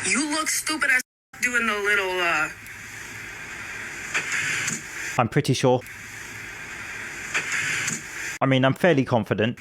You look stupid as doing the little, I'm pretty sure. I mean, I'm fairly confident.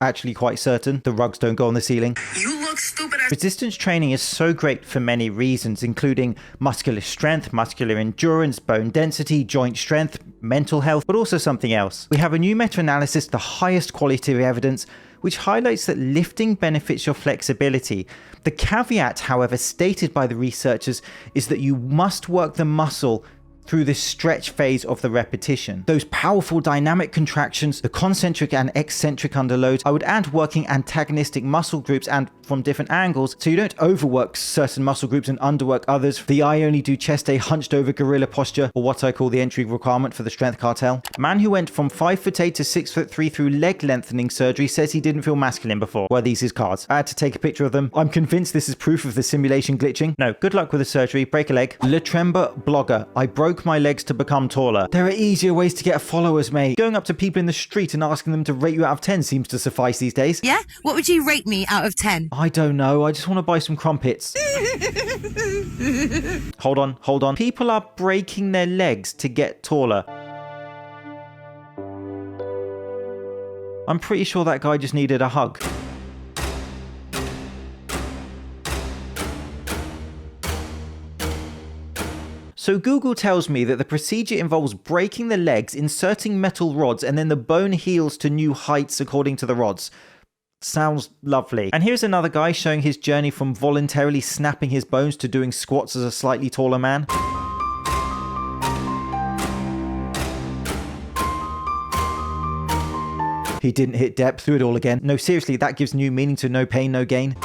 Actually quite certain the rugs don't go on the ceiling. You look stupid as... Resistance training is so great for many reasons, including muscular strength, muscular endurance, bone density, joint strength, mental health, but also something else. We have a new meta-analysis, the highest quality of evidence, which highlights that lifting benefits your flexibility. The caveat, however, stated by the researchers is that you must work the muscle through the stretch phase of the repetition. Those powerful dynamic contractions, the concentric and eccentric underloads, I would add working antagonistic muscle groups and from different angles, so you don't overwork certain muscle groups and underwork others. The I only do chest day hunched over gorilla posture, or what I call the entry requirement for the strength cartel. Man who went from 5'8" to 6'3" through leg lengthening surgery says he didn't feel masculine before. Well, these his cards. I had to take a picture of them. I'm convinced this is proof of the simulation glitching. No, good luck with the surgery. Break a leg. Letremba blogger. I broke my legs to become taller. There are easier ways to get followers, mate. Going up to people in the street and asking them to rate you out of 10 seems to suffice these days. Yeah? What would you rate me out of 10? I don't know. I just want to buy some crumpets. Hold on. People are breaking their legs to get taller. I'm pretty sure that guy just needed a hug. So Google tells me that the procedure involves breaking the legs, inserting metal rods, and then the bone heals to new heights according to the rods. Sounds lovely. And here's another guy showing his journey from voluntarily snapping his bones to doing squats as a slightly taller man. He didn't hit depth through it all again. No, seriously, that gives new meaning to no pain, no gain.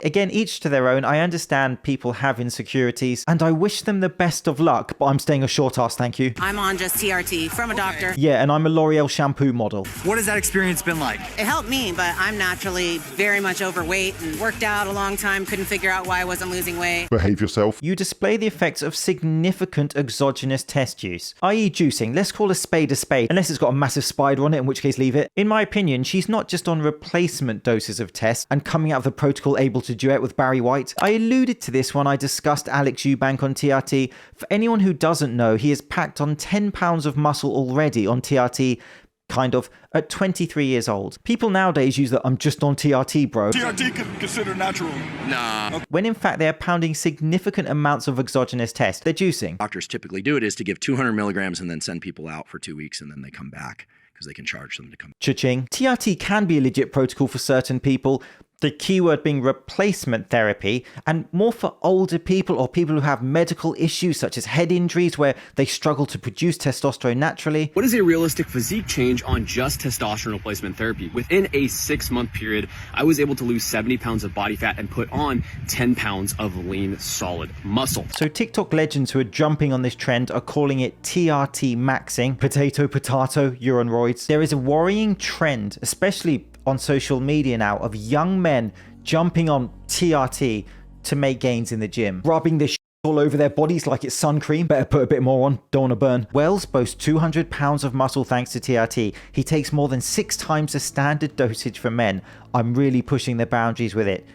Again, each to their own. I understand people have insecurities, and I wish them the best of luck, but I'm staying a short ass, thank you. I'm on Just TRT from a doctor. Yeah, and I'm a L'Oreal shampoo model. What has that experience been like? It helped me, but I'm naturally very much overweight and worked out a long time, couldn't figure out why I wasn't losing weight. Behave yourself. You display the effects of significant exogenous test use, i.e. juicing. Let's call a spade, unless it's got a massive spider on it, in which case leave it. In my opinion, she's not just on replacement doses of tests and coming out of the protocol able to duet with Barry White. I alluded to this when I discussed Alex Eubank on TRT. For anyone who doesn't know, he has packed on 10 pounds of muscle already on TRT, kind of, at 23 years old. People nowadays use that I'm just on TRT, bro. TRT considered natural. Nah. When in fact they're pounding significant amounts of exogenous test. They're juicing. Doctors typically do it is to give 200 milligrams and then send people out for 2 weeks and then they come back because they can charge them to come. Cha-ching. TRT can be a legit protocol for certain people. The keyword being replacement therapy, and more for older people or people who have medical issues such as head injuries where they struggle to produce testosterone naturally. What is a realistic physique change on just testosterone replacement therapy? Within a 6-month period, I was able to lose 70 pounds of body fat and put on 10 pounds of lean, solid muscle. So TikTok legends who are jumping on this trend are calling it TRT maxing. Potato, you're on roids. There is a worrying trend, especially on social media now, of young men jumping on TRT to make gains in the gym, rubbing this all over their bodies like it's sun cream. Better put a bit more on, don't want to burn. Wells boasts 200 pounds of muscle thanks to TRT. He takes more than 6 times the standard dosage for men. I'm really pushing the boundaries with it.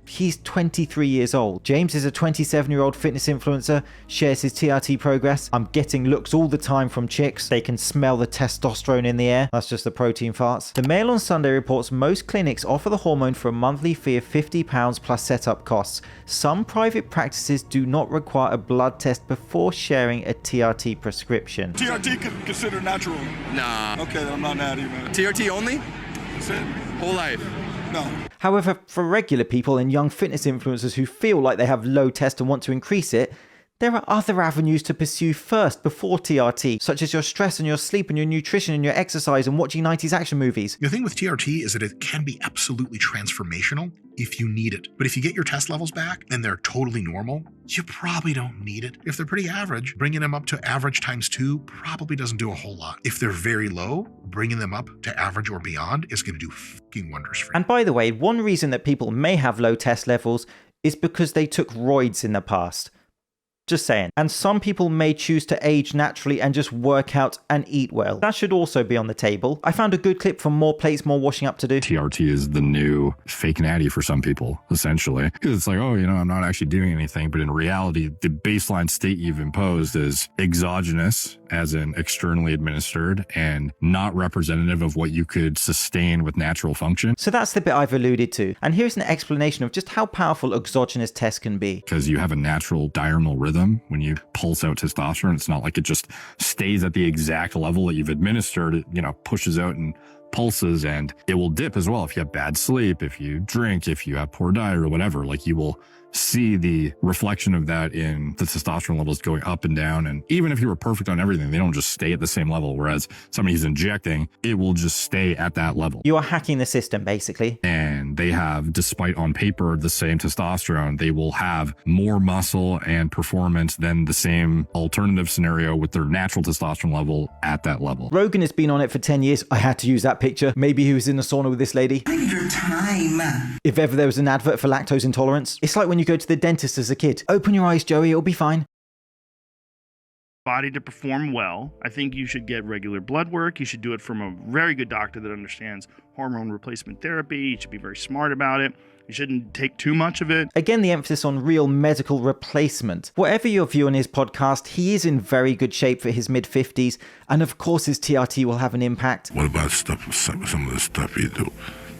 He's 23 years old. James is a 27-year-old fitness influencer, shares his TRT progress. I'm getting looks all the time from chicks. They can smell the testosterone in the air. That's just the protein farts. The Mail on Sunday reports most clinics offer the hormone for a monthly fee of £50 plus setup costs. Some private practices do not require a blood test before sharing a TRT prescription. TRT considered natural. Nah. Okay, then I'm not natty, man. TRT only? That's it. Whole life. No. However, for regular people and young fitness influencers who feel like they have low test and want to increase it, there are other avenues to pursue first before TRT, such as your stress and your sleep and your nutrition and your exercise and watching 90s action movies. The thing with TRT is that it can be absolutely transformational if you need it. But if you get your test levels back and they're totally normal, you probably don't need it. If they're pretty average, bringing them up to average times 2 probably doesn't do a whole lot. If they're very low, bringing them up to average or beyond is going to do fucking wonders for you. And by the way, one reason that people may have low test levels is because they took roids in the past. Just saying. And some people may choose to age naturally and just work out and eat well. That should also be on the table. I found a good clip from More Plates, More Washing Up to Do. TRT is the new fake natty for some people, essentially. Because it's like, oh, you know, I'm not actually doing anything. But in reality, the baseline state you've imposed is exogenous, as in externally administered, and not representative of what you could sustain with natural function. So that's the bit I've alluded to. And here's an explanation of just how powerful exogenous tests can be. Because you have a natural diurnal rhythm when you pulse out testosterone. It's not like it just stays at the exact level that you've administered. It, you know, pushes out and pulses, and it will dip as well if you have bad sleep, if you drink, if you have poor diet or whatever. Like, you will see the reflection of that in the testosterone levels going up and down. And even if you were perfect on everything, they don't just stay at the same level. Whereas somebody who's injecting, it will just stay at that level. You are hacking the system, basically. And they have, despite on paper the same testosterone, they will have more muscle and performance than the same alternative scenario with their natural testosterone level at that level. Rogan has been on it for 10 years. I had to use that picture. Maybe he was in the sauna with this lady. Take your time. If ever there was an advert for lactose intolerance, it's like when you go to the dentist as a kid. Open your eyes, Joey, it'll be fine. Body to perform well, I think you should get regular blood work. You should do it from a very good doctor that understands hormone replacement therapy. You should be very smart about it. You shouldn't take too much of it. Again, the emphasis on real medical replacement. Whatever your view on his podcast, he is in very good shape for his mid-50s, and of course his TRT will have an impact. What about some of the stuff you do?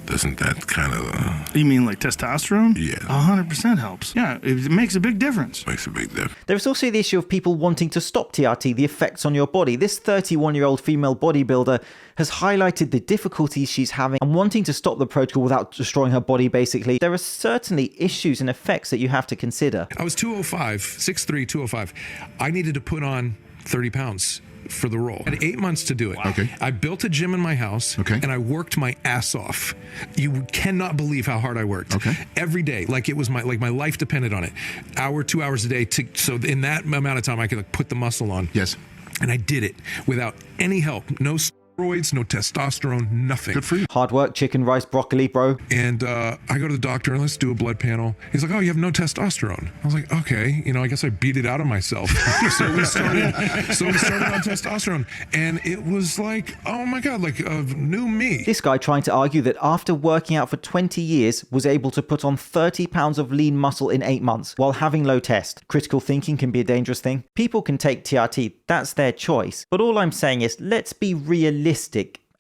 Doesn't that kind of... You mean like testosterone? Yeah. 100% helps. Yeah, it makes a big difference. Makes a big difference. There's also the issue of people wanting to stop TRT, the effects on your body. This 31-year-old female bodybuilder has highlighted the difficulties she's having and wanting to stop the protocol without destroying her body, basically. There are certainly issues and effects that you have to consider. I was 205, 6'3", 205. I needed to put on 30 pounds for the role. I had 8 months to do it. Wow. Okay. I built a gym in my house, and I worked my ass off. You cannot believe how hard I worked. Okay. Every day, like it was my life depended on it. 2 hours a day. So in that amount of time, I could put the muscle on. Yes. And I did it without any help. No steroids, no testosterone, nothing. Good for you. Hard work, chicken, rice, broccoli, bro. And I go to the doctor and let's do a blood panel. He's like, oh, you have no testosterone. I was like, okay, I guess I beat it out of myself. so we started on testosterone, and it was like, oh my God, like a new me. This guy trying to argue that after working out for 20 years was able to put on 30 pounds of lean muscle in 8 months while having low test. Critical thinking can be a dangerous thing. People can take TRT, that's their choice. But all I'm saying is, let's be realistic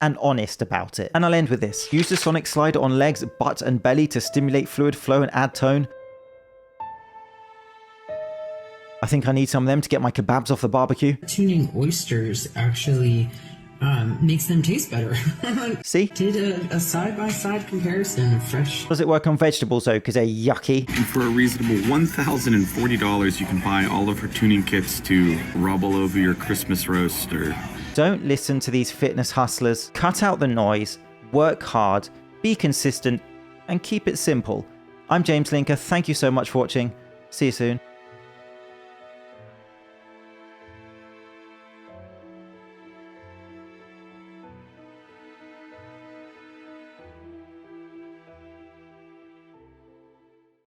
and honest about it. And I'll end with this. Use the sonic slider on legs, butt and belly to stimulate fluid flow and add tone. I think I need some of them to get my kebabs off the barbecue. Tuning oysters actually makes them taste better. See? Did a side-by-side comparison of fresh. Does it work on vegetables though, because they're yucky? And for a reasonable $1,040, you can buy all of her tuning kits to rub all over your Christmas roast or... Don't listen to these fitness hustlers. Cut out the noise, work hard, be consistent, and keep it simple. I'm James Linker. Thank you so much for watching. See you soon.